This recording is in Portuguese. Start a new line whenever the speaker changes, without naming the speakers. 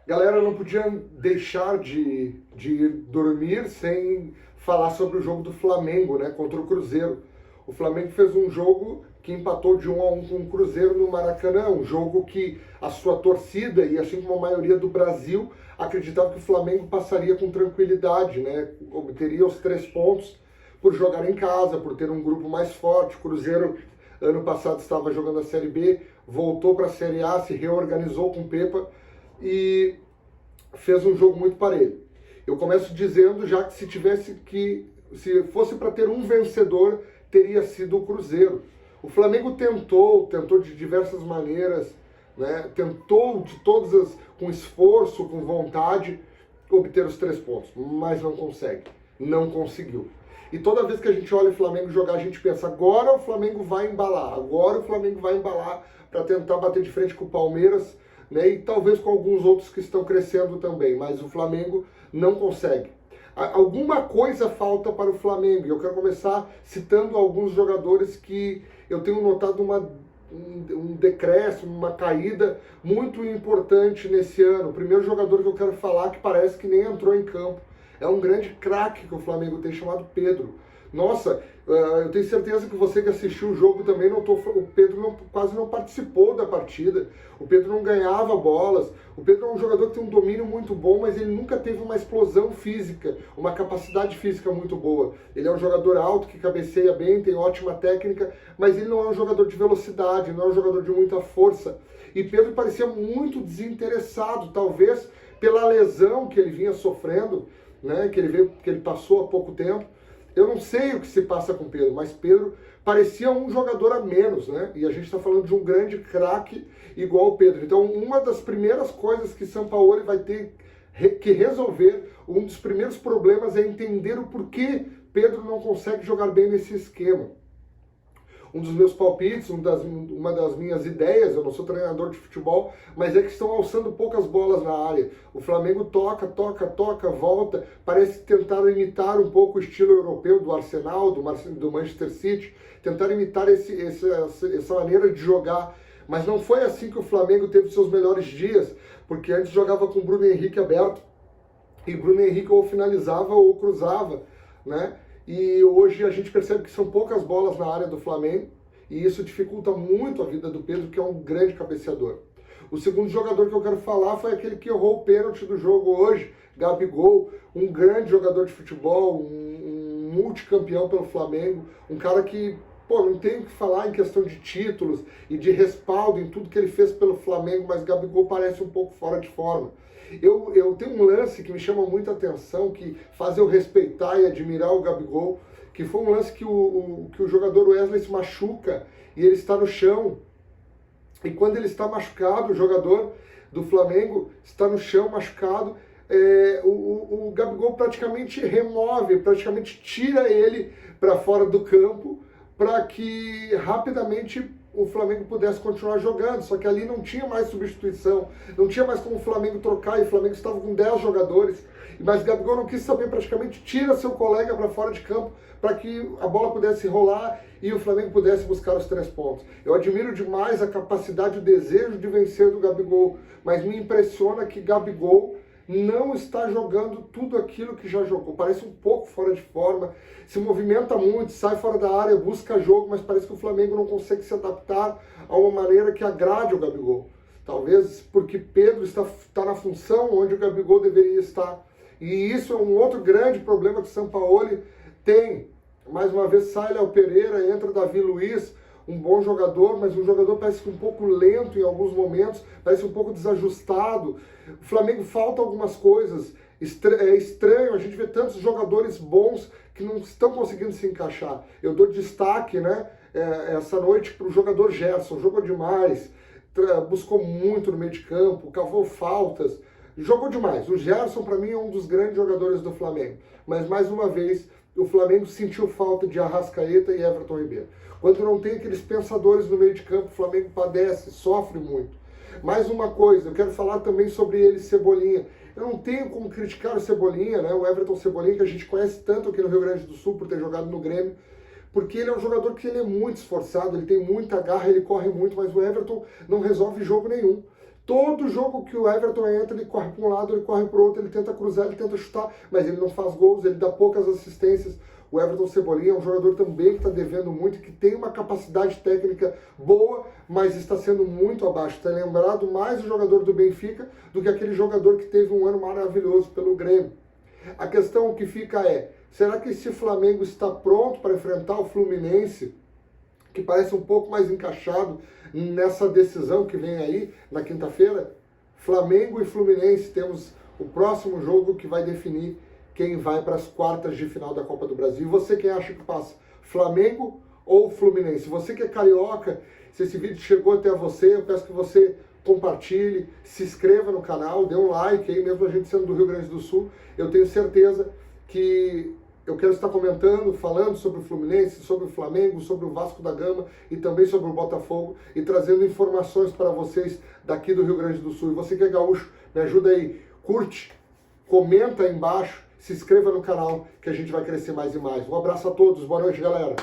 Galera, eu não podia deixar de ir dormir sem falar sobre o jogo do Flamengo, né, contra o Cruzeiro. O Flamengo fez um jogo que empatou de 1-1 com o Cruzeiro no Maracanã, um jogo que a sua torcida e assim como a maioria do Brasil acreditava que o Flamengo passaria com tranquilidade, né, obteria os 3 pontos por jogar em casa, por ter um grupo mais forte. O Cruzeiro ano passado estava jogando a Série B, voltou para a Série A, se reorganizou com o Pepa e fez um jogo muito parelho. Eu começo dizendo já que se fosse para ter um vencedor, teria sido o Cruzeiro. O Flamengo tentou de diversas maneiras, né? Tentou de com esforço, com vontade, obter os 3 pontos, mas não consegue, não conseguiu. E toda vez que a gente olha o Flamengo jogar, a gente pensa, agora o Flamengo vai embalar, agora o Flamengo vai embalar para tentar bater de frente com o Palmeiras, né, e talvez com alguns outros que estão crescendo também, mas o Flamengo não consegue. Alguma coisa falta para o Flamengo, e eu quero começar citando alguns jogadores que eu tenho notado um decréscimo, uma caída muito importante nesse ano. O primeiro jogador que eu quero falar, que parece que nem entrou em campo, é um grande craque que o Flamengo tem, chamado Pedro. Nossa, eu tenho certeza que você que assistiu o jogo também notou, o Pedro quase não participou da partida, o Pedro não ganhava bolas, o Pedro é um jogador que tem um domínio muito bom, mas ele nunca teve uma explosão física, uma capacidade física muito boa. Ele é um jogador alto, que cabeceia bem, tem ótima técnica, mas ele não é um jogador de velocidade, não é um jogador de muita força. E Pedro parecia muito desinteressado, talvez pela lesão que ele vinha sofrendo, né, que ele passou há pouco tempo. Eu não sei o que se passa com Pedro, mas Pedro parecia um jogador a menos, né? E a gente está falando de um grande craque igual o Pedro. Então, uma das primeiras coisas que Sampaoli vai ter que resolver, um dos primeiros problemas é entender o porquê Pedro não consegue jogar bem nesse esquema. Um dos meus palpites, uma das minhas ideias, eu não sou treinador de futebol, mas é que estão alçando poucas bolas na área. O Flamengo toca, volta, parece tentar imitar um pouco o estilo europeu do Arsenal, do Manchester City, tentar imitar essa maneira de jogar. Mas não foi assim que o Flamengo teve seus melhores dias, porque antes jogava com o Bruno Henrique aberto, e Bruno Henrique ou finalizava ou cruzava, né? E hoje a gente percebe que são poucas bolas na área do Flamengo, e isso dificulta muito a vida do Pedro, que é um grande cabeceador. O segundo jogador que eu quero falar foi aquele que errou o pênalti do jogo hoje, Gabigol, um grande jogador de futebol, um multicampeão pelo Flamengo, um cara que, não tem o que falar em questão de títulos e de respaldo em tudo que ele fez pelo Flamengo, mas Gabigol parece um pouco fora de forma. Eu tenho um lance que me chama muita atenção, que faz eu respeitar e admirar o Gabigol, que foi um lance que o jogador Wesley se machuca e ele está no chão. E quando ele está machucado, o jogador do Flamengo está no chão machucado, o Gabigol praticamente praticamente tira ele para fora do campo, para que rapidamente o Flamengo pudesse continuar jogando, só que ali não tinha mais substituição, não tinha mais como o Flamengo trocar, e o Flamengo estava com 10 jogadores, mas Gabigol não quis saber, praticamente tira seu colega para fora de campo, para que a bola pudesse rolar e o Flamengo pudesse buscar os 3 pontos. Eu admiro demais a capacidade, o desejo de vencer do Gabigol, mas me impressiona que Gabigol não está jogando tudo aquilo que já jogou. Parece um pouco fora de forma, se movimenta muito, sai fora da área, busca jogo, mas parece que o Flamengo não consegue se adaptar a uma maneira que agrade o Gabigol. Talvez porque Pedro está na função onde o Gabigol deveria estar. E isso é um outro grande problema que o Sampaoli tem. Mais uma vez sai Léo Pereira, entra Davi Luiz, um bom jogador, mas um jogador parece que um pouco lento em alguns momentos, parece um pouco desajustado. O Flamengo falta algumas coisas, é estranho, a gente vê tantos jogadores bons que não estão conseguindo se encaixar. Eu dou destaque, né, essa noite para o jogador Gerson, jogou demais, buscou muito no meio de campo, cavou faltas, jogou demais. O Gerson, para mim, é um dos grandes jogadores do Flamengo, mas mais uma vez o Flamengo sentiu falta de Arrascaeta e Everton Ribeiro. Quando não tem aqueles pensadores no meio de campo, o Flamengo padece, sofre muito. Mais uma coisa, eu quero falar também sobre ele, Cebolinha. Eu não tenho como criticar o Cebolinha, né? O Everton Cebolinha, que a gente conhece tanto aqui no Rio Grande do Sul por ter jogado no Grêmio, porque ele é um jogador que ele é muito esforçado, ele tem muita garra, ele corre muito, mas o Everton não resolve jogo nenhum. Todo jogo que o Everton entra, ele corre para um lado, ele corre para o outro, ele tenta cruzar, ele tenta chutar, mas ele não faz gols, ele dá poucas assistências. O Everton Cebolinha é um jogador também que está devendo muito, que tem uma capacidade técnica boa, mas está sendo muito abaixo. Está lembrado mais o jogador do Benfica do que aquele jogador que teve um ano maravilhoso pelo Grêmio. A questão que fica é, será que esse Flamengo está pronto para enfrentar o Fluminense, que parece um pouco mais encaixado nessa decisão que vem aí na quinta-feira? Flamengo e Fluminense, temos o próximo jogo que vai definir quem vai para as quartas de final da Copa do Brasil. E você, quem acha que passa? Flamengo ou Fluminense? Você que é carioca, se esse vídeo chegou até você, eu peço que você compartilhe, se inscreva no canal, dê um like aí, mesmo a gente sendo do Rio Grande do Sul. Eu tenho certeza que eu quero estar comentando, falando sobre o Fluminense, sobre o Flamengo, sobre o Vasco da Gama e também sobre o Botafogo e trazendo informações para vocês daqui do Rio Grande do Sul. E você que é gaúcho, me ajuda aí, curte, comenta aí embaixo, se inscreva no canal que a gente vai crescer mais e mais. Um abraço a todos, boa noite, galera.